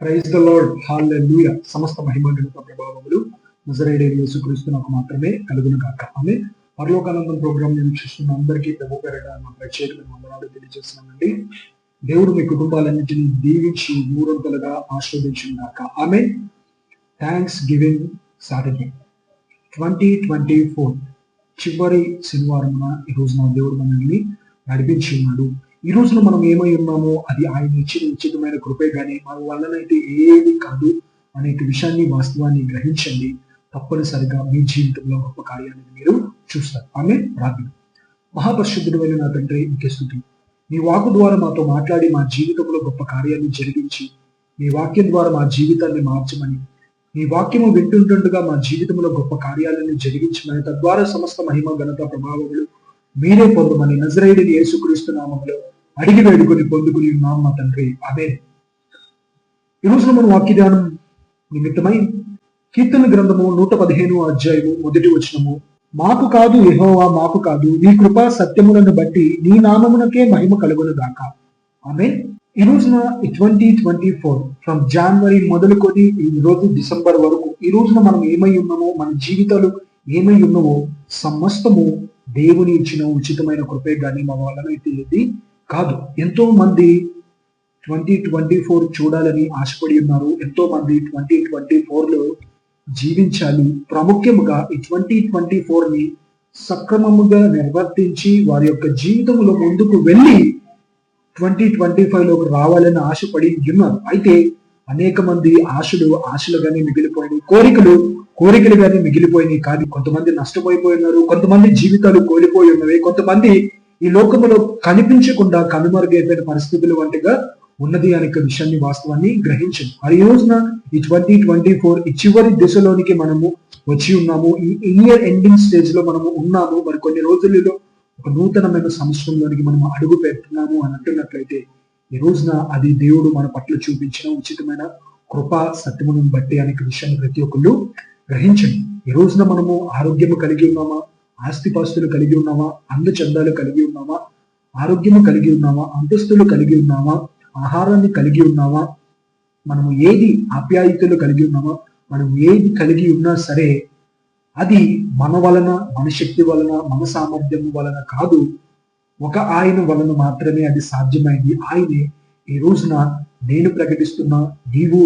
Praise the lord, హల్లెలూయా. సమస్త మహిమ ఘనత ప్రభావములు నజరేయుడైన యేసుక్రీస్తునకు మాత్రమే కలుగును గాక. ఆమేన్. పరలోకానందం ప్రోగ్రామ్ వీక్షిస్తున్న అందరికీ ప్రభు పేరిట నా ప్రత్యేకమైన వందనాలు తెలియజేస్తున్నానండి. దేవుడు మీ కుటుంబాలన్నింటినీ దీవించి నూరంతలుగా ఆశీర్వదించును గాక. ఆమేన్. థ్యాంక్స్ గివింగ్ సాటర్డే 2024 చివరి శనివారమున ఈ రోజున దేవుడు మనల్ని నడిపించి ఉన్నాడు. ఈ రోజున మనం ఏమై ఉన్నామో అది ఆయన ఇచ్చిన ఉచితమైన కృపే గానీ మన వల్లనైతే ఏది కాదు అనే విషయాన్ని, వాస్తవాన్ని గ్రహించండి. తప్పనిసరిగా మీ జీవితంలో గొప్ప కార్యాన్ని మీరు చూస్తారు. ఆమె ప్రార్థన. మహాపరిశుద్ధుడైన నా తండ్రి, ఇంకే స్తుతి. మీ వాక్కు ద్వారా మాతో మాట్లాడి మా జీవితంలో గొప్ప కార్యాన్ని జరిగించి మీ వాక్యం ద్వారా మా జీవితాన్ని మార్చమని, మీ వాక్యము వింటుండగా మా జీవితంలో గొప్ప కార్యాలను జరిగించమని, తద్వారా సమస్త మహిమ ఘనత ప్రభావములు మీరే పొందమని నజరేయుడైన యేసుక్రీస్తు నామములో అడిగి వేడుకొని పొందుకుని ఉన్నాం మా తండ్రి. ఆమేన్. ఈ రోజున మనం వాక్య ధ్యానం నిమిత్తమై కీర్తన గ్రంథము 115 అధ్యాయము 1 వచనము, మాకు కాదు యెహోవా, మాకు కాదు, నీ కృపా సత్యములను బట్టి నీ నామమునకే మహిమ కలుగును గాక. ఆమేన్. ఈ రోజున 2024 ఫ్రమ్ జనవరి మొదలుకొని ఈ రోజు డిసెంబర్ వరకు ఈ రోజున మనం ఏమై ఉన్నామో, మన జీవితాలు ఏమై ఉన్నామో సమస్తము దేవుని ఇచ్చిన ఉచితమైన కృపే గాని మా వలనైతే ఏది కాదు. ఎంతో మంది 2024 చూడాలని ఆశపడి ఉన్నారు. ఎంతో మంది 2024లో జీవించాలి. ప్రాముఖ్యముగా ఈ 2024ని సక్రమముగా నిర్వర్తించి వారి యొక్క జీవితంలో ముందుకు వెళ్ళి 2025లోకి రావాలని ఆశపడి ఉన్నారు. అయితే అనేక మంది ఆశలుగానే మిగిలిపోయినాయి, కోరికలుగానే మిగిలిపోయినాయి. కానీ కొంతమంది నష్టపోయిపోయినారు, కొంతమంది జీవితాలు కోల్పోయి ఉన్నవి, కొంతమంది ఈ లోకములో కనిపించకుండా కనుమరుగైపోయిన పరిస్థితులు వంటిగా ఉన్నది అనే విషయాన్ని, వాస్తవాన్ని గ్రహించండి. మరి ఈ రోజున ఈ 2024 ఈ చివరి దిశలోనికి మనము వచ్చి ఉన్నాము. ఈ ఇయర్ ఎండింగ్ స్టేజ్ లో మనము ఉన్నాము. మరి కొన్ని రోజులలో ఒక నూతనమైన సంవత్సరంలోనికి మనము అడుగు పెడుతున్నాము అని అంటున్నట్లయితే ఈ రోజున అది దేవుడు మన పట్ల చూపించిన ఉచితమైన కృపా సత్యమును బట్టి అనే విషయాన్ని ప్రతి ఒక్కళ్ళు గ్రహించండి. ఈ రోజున మనము ఆరోగ్యము కలిగి ఉన్నామా, ఆస్తిపాస్తులు కలిగి ఉన్నామా, అందచందాలు కలిగి ఉన్నామా, ఆరోగ్యము కలిగి ఉన్నామా, అంతస్తులు కలిగి ఉన్నామా, ఆహారాన్ని కలిగి ఉన్నామా, మనము ఏది ఆప్యాయతలు కలిగి ఉన్నామా, మనం ఏది కలిగి ఉన్నా సరే అది మన వలన, మన శక్తి వలన, మన సామర్థ్యం వలన కాదు, ఒక ఆయన వలన మాత్రమే అది సాధ్యమైంది. ఆయనే ఈ రోజున నేను ప్రకటిస్తున్నా, నీవు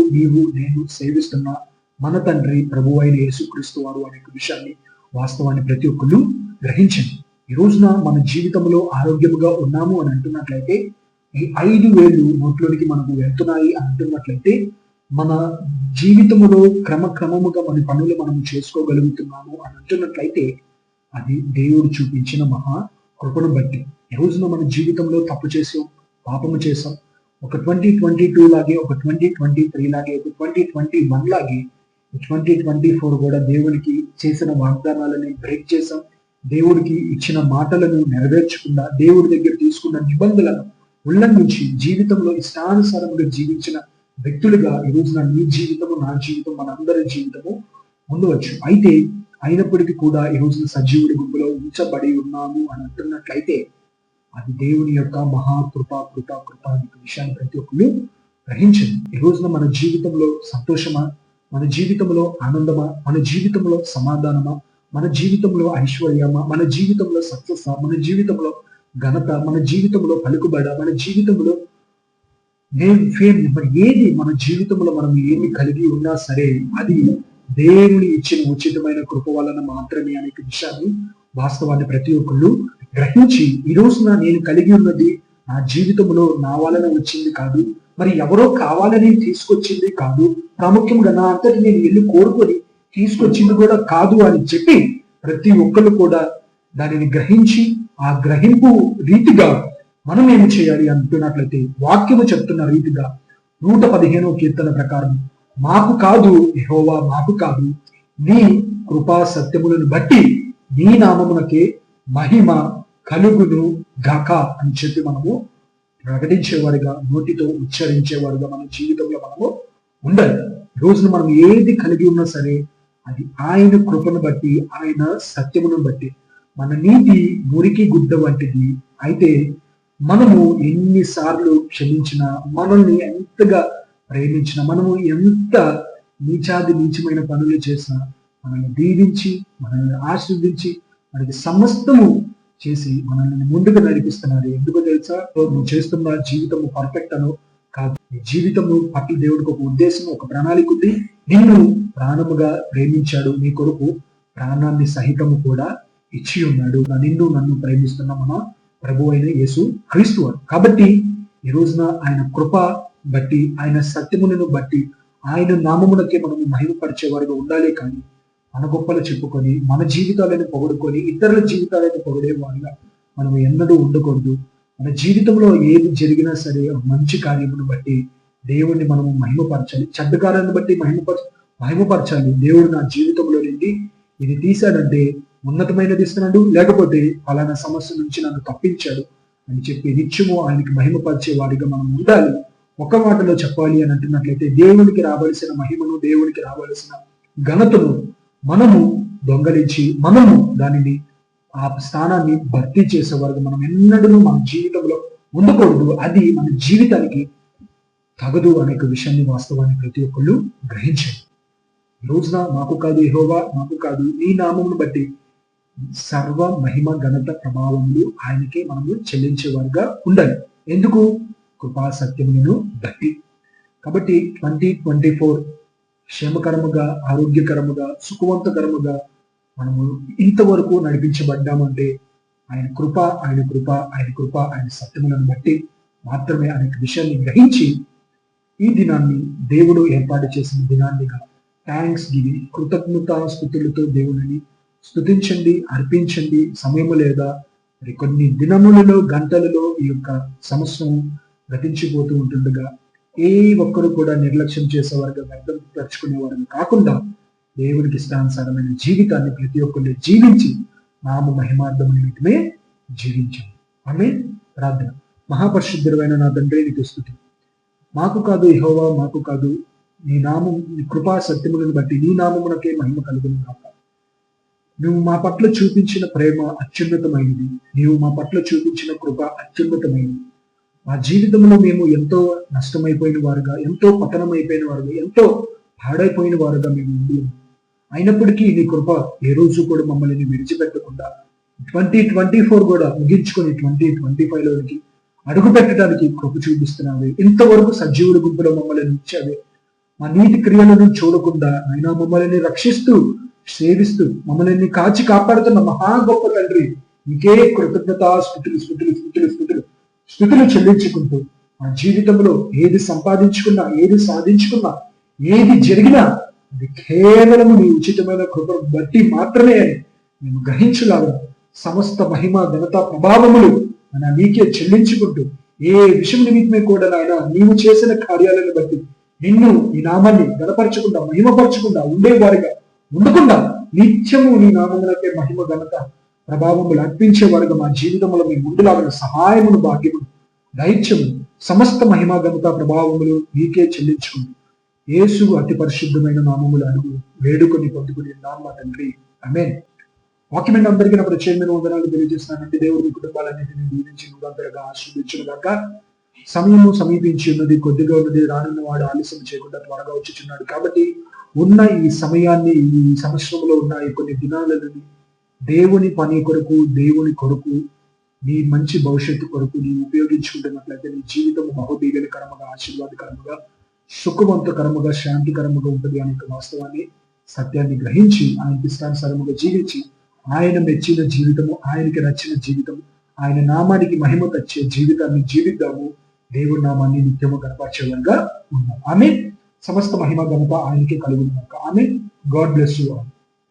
నేను సేవిస్తున్నా మన తండ్రి ప్రభు అయిన యేసుక్రీస్తు వారు అనే విషయాన్ని, వాస్తవాన్ని ప్రతి ఒక్కళ్ళు గ్రహించండి. ఈ రోజున మన జీవితంలో ఆరోగ్యముగా ఉన్నాము అని అంటున్నట్లయితే, ఈ 5,000 నోట్లోనికి మనకు వెళ్తున్నాయి అని అంటున్నట్లయితే, మన జీవితంలో క్రమక్రమముగా మన పనులు మనం చేసుకోగలుగుతున్నాము అని అంటున్నట్లయితే అది దేవుడు చూపించిన మహా కృపను బట్టి. ఈ రోజున మన జీవితంలో తప్పు చేసాం, పాపము చేసాం. ఒక 2022 లాగే, ఒక 2023 లాగే, ఒక 2021 లాగే 2024 కూడా దేవునికి చేసిన వాగ్దానాలని బ్రేక్ చేసాం. దేవుడికి ఇచ్చిన మాటలను నెరవేర్చకుండా, దేవుడి దగ్గర తీసుకున్న నిబంధనలను ఉల్లంఘించి జీవితంలో ఇష్టానుసారంగా జీవించిన వ్యక్తులుగా ఈ రోజున నీ జీవితము, నా జీవితం, మనందరి జీవితము ఉండవచ్చు. అయితే అయినప్పటికీ కూడా ఈ రోజున సజీవుడి గుంపులో ఉంచబడి ఉన్నాము అని అంటున్నట్లయితే అది దేవుని యొక్క మహాకృప అనే విషయాన్ని ప్రతి ఒక్కరు గ్రహించండి. ఈ రోజున మన జీవితంలో సంతోషమా, మన జీవితంలో ఆనందమా, మన జీవితంలో సమాధానమా, మన జీవితంలో ఐశ్వర్యమా, మన జీవితంలో సక్సెస్, మన జీవితంలో ఘనత, మన జీవితంలో పలుకుబడ, మన జీవితంలో ఫేమ్, మరి ఏది మన జీవితంలో మనం ఏమి కలిగి ఉన్నా సరే అది దేవుని ఇచ్చిన ఉచితమైన కృప వలన మాత్రమే అనే విషయాన్ని, వాస్తవాన్ని ప్రతి ఒక్కళ్ళు గ్రహించి ఈ రోజున నేను కలిగి ఉన్నది నా జీవితంలో నా వలన వచ్చింది కాదు, మరి ఎవరో కావాలని తీసుకొచ్చింది కాదు, ప్రాముఖ్యంగా నా అంతటి నేను వెళ్ళి కోరుకొని తీసుకొచ్చింది కూడా కాదు అని చెప్పి ప్రతి ఒక్కళ్ళు కూడా దానిని గ్రహించి ఆ గ్రహింపు రీతిగా మనం ఏమి చేయాలి అంటున్నట్లయితే వాక్యము చెప్తున్న రీతిగా 115వ కీర్తన ప్రకారం, మాకు కాదు యెహోవా, మాకు కాదు, నీ కృపా సత్యములను బట్టి నీ నామమునకే మహిమ కలుగును గాక అని చెప్పి మనము ప్రకటించేవారుగా, నోటితో ఉచ్చరించేవారుగా మన జీవితంలో మనము ఉండాలి. ఈ రోజున మనం ఏది కలిగి ఉన్నా సరే అది ఆయన కృపను బట్టి, ఆయన సత్యమును బట్టి. మన నీతి మురికి గుడ్డ వంటిది. అయితే మనము ఎన్నిసార్లు క్షమించినా, మనల్ని ఎంతగా ప్రేమించిన, మనము ఎంత నీచాది నీచమైన పనులు చేసినా మనల్ని దీవించి, మనల్ని ఆశీర్వదించి, మనకి సమస్తము చేసి మనల్ని ముందుకు నడిపిస్తున్నారు. ఎందుకో తెలుసా? నువ్వు చేస్తున్న జీవితము పర్ఫెక్ట్ అనో కాదు. నీ జీవితము పట్ల దేవుడికి ఒక ఉద్దేశం, ఒక ప్రణాళిక ఉంది. నిన్ను ప్రాణముగా ప్రేమించాడు. నీ కొరకు ప్రాణాన్ని సహితము కూడా ఇచ్చి ఉన్నాడు. నిన్ను నన్ను ప్రేమిస్తున్న మన ప్రభు అయిన యేసు క్రీస్తు వారు. కాబట్టి ఈ రోజున ఆయన కృప బట్టి, ఆయన సత్యములను బట్టి, ఆయన నామమునకే మనము మహిమపరిచేవారుగా ఉండాలి. కానీ మన గొప్పలు చెప్పుకొని, మన జీవితాలను పొగడుకొని, ఇతరుల జీవితాలను పొగిడేవారుగా మనం ఎన్నడూ ఉండకూడదు. మన జీవితంలో ఏది జరిగినా సరే మంచి కార్యమును బట్టి దేవుణ్ణి మనము మహిమపరచాలి. చెడ్డ కార్యాన్ని బట్టి మహిమపరచాలి. దేవుడు నా జీవితంలో నుండి ఇది తీశాడంటే ఉన్నతమైనది ఇస్తున్నాడు, లేకపోతే ఫలానా సమస్య నుంచి నన్ను తప్పించాడు అని చెప్పి నిత్యము ఆయనకి మహిమపరిచే వారిగా మనం ఉండాలి. ఒక మాటలో చెప్పాలి అని అంటున్నట్లయితే, దేవునికి రావలసిన మహిమను, దేవునికి రావలసిన ఘనతను మనము దొంగలించి, మనము దానిని ఆ స్థానాన్ని భర్తీ చేసే వరకు మనం ఎన్నడూ మన జీవితంలో ఉండకూడదు. అది మన జీవితానికి తగదు అనే విషయాన్ని, వాస్తవాన్ని ప్రతి ఒక్కళ్ళు గ్రహించండి. ఈ రోజున మాకు కాదు యెహోవా, మాకు కాదు, నీ నామమును బట్టి సర్వ మహిమ ఘనత ప్రభావములు ఆయనకే మనము చెల్లించేవారుగా ఉండాలి. ఎందుకు? కృపా సత్యములను బట్టి. కాబట్టి 2024 క్షేమకరముగా, ఆరోగ్యకరముగా, సుఖవంతకరముగా మనము ఇంతవరకు నడిపించబడ్డామంటే ఆయన కృప, ఆయన కృప, ఆయన కృప, ఆయన సత్యములను బట్టి మాత్రమే అనే విషయాన్ని గ్రహించి ఈ దినాన్ని, దేవుడు ఏర్పాటు చేసిన దినాన్నిగా థ్యాంక్స్ గివింగ్, కృతజ్ఞతా స్తుతులతో దేవుడిని స్తుతించండి, అర్పించండి. సమయము లేదా మరి కొన్ని దినములలో, గంటలలో ఈ యొక్క సంవత్సరం గతించిపోతూ ఉంటుండగా ఏ ఒక్కరు కూడా నిర్లక్ష్యం చేసేవారుగా, వ్యర్థం పరుచుకునేవారు కాకుండా దేవునికి ఇష్టానుసారమైన జీవితాన్ని ప్రతి ఒక్కరిని జీవించి నామ మహిమార్థం నిమిత్తమే జీవించాలి. ఆమేన్. ప్రార్థన. మహాపరిశుద్ధుడైన నా తండ్రి, నీకు స్తుతి. మాకు కాదు యెహోవా, మాకు కాదు, నీ నామం, నీ కృపా సత్యములను బట్టి నీ నామమునకే మహిమ కలుగును గాక. నువ్వు మా పట్ల చూపించిన ప్రేమ అత్యున్నతమైనది. నీవు మా పట్ల చూపించిన కృప అత్యున్నతమైనది. మా జీవితంలో మేము ఎంతో నష్టమైపోయిన వారుగా, ఎంతో పతనమైపోయిన వారుగా, ఎంతో పాడైపోయిన వారుగా మేము ఉండి, అయినప్పటికీ నీ కృప ఏ రోజు కూడా మమ్మల్ని విడిచిపెట్టకుండా 2024 కూడా ముగించుకొని 2025లోనికి అడుగు పెట్టడానికి కృప చూపిస్తున్నావే. ఇంతవరకు సజీవుడి గుంపులో మమ్మల్ని ఇచ్చావే. మా నీతి క్రియలను చూడకుండా అయినా మమ్మల్ని రక్షిస్తూ, సేవిస్తూ, మమ్మల్ని కాచి కాపాడుతున్న మహా గొప్ప తండ్రి, నీకే కృతజ్ఞత స్తుతులు స్తుతులు స్తుతులు స్తుతులు స్తుతులు చెల్లించుకుంటూ, మా జీవితంలో ఏది సంపాదించుకున్నా, ఏది సాధించుకున్నా, ఏది జరిగినా అది కేవలము నీ ఉచితమైన కృపను బట్టి మాత్రమే అని మేము గ్రహించలాగా సమస్త మహిమ, ఘనత, ప్రభావములు మన నీకే చెల్లించుకుంటూ, ఏ విషయం నిమిత్తమే కూడా నాయన నీవు చేసిన కార్యాలను బట్టి నిన్ను, ఈ నామాన్ని గణపరచకుండా, మహిమపరచకుండా ఉండేవారిగా ఉండకుండా నిత్యము నీ నామములకే మహిమ, ఘనత, ప్రభావములు అర్పించేవారుగా మా జీవితంలో మేము ముందులాగా సహాయమును, భాగ్యమును, దైత్యము, సమస్త మహిమ, ఘనత, ప్రభావములు నీకే చెల్లించుకుంటూ యేసు అతి పరిశుద్ధమైన నామములు అడుగు వేడుకొని పొందుకుని నామ తండ్రి. ఆమేన్. వాక్యమైన అందరికీ నా ప్రత్యేకమైన వందనాలు తెలియజేస్తున్నానంటే, దేవుడి కుటుంబాలన్నింటినీ దీవించి నూరంతరగా ఆశీర్వదించును గాక. సమయము సమీపించి ఉన్నది, కొద్దిగా ఉన్నది, రానున్న వాడు ఆలస్యం చేయకుండా త్వరగా వచ్చుచున్నాడు. కాబట్టి ఉన్న ఈ సమయాన్ని, ఈ సంవత్సరంలో ఉన్న ఈ కొన్ని దినాలను దేవుని పని కొరకు, దేవుని కొరకు, నీ మంచి భవిష్యత్తు కొరకు నీవు ఉపయోగించుకుంటున్నట్లయితే నీ జీవితం బహుదీవెనకరముగా, ఆశీర్వాదకరముగా, సుఖవంతకరముగా, శాంతికరముగా ఉంటుంది అనే వాస్తవాన్ని, సత్యాన్ని గ్రహించి ఆయనకి ఇష్టానుసారముగా జీవించి ఆయన మెచ్చిన జీవితము, ఆయనకి నచ్చిన జీవితం, ఆయన నామానికి మహిమ తెచ్చే జీవితాన్ని జీవిద్దాము. దేవుడి నామాన్ని నిత్యము కనపరిచేవారుగా ఉన్నాం. ఆమేన్. సమస్త మహిమ ఘనత ఆయనకే కలుగును గాక. ఆమేన్. God bless you all.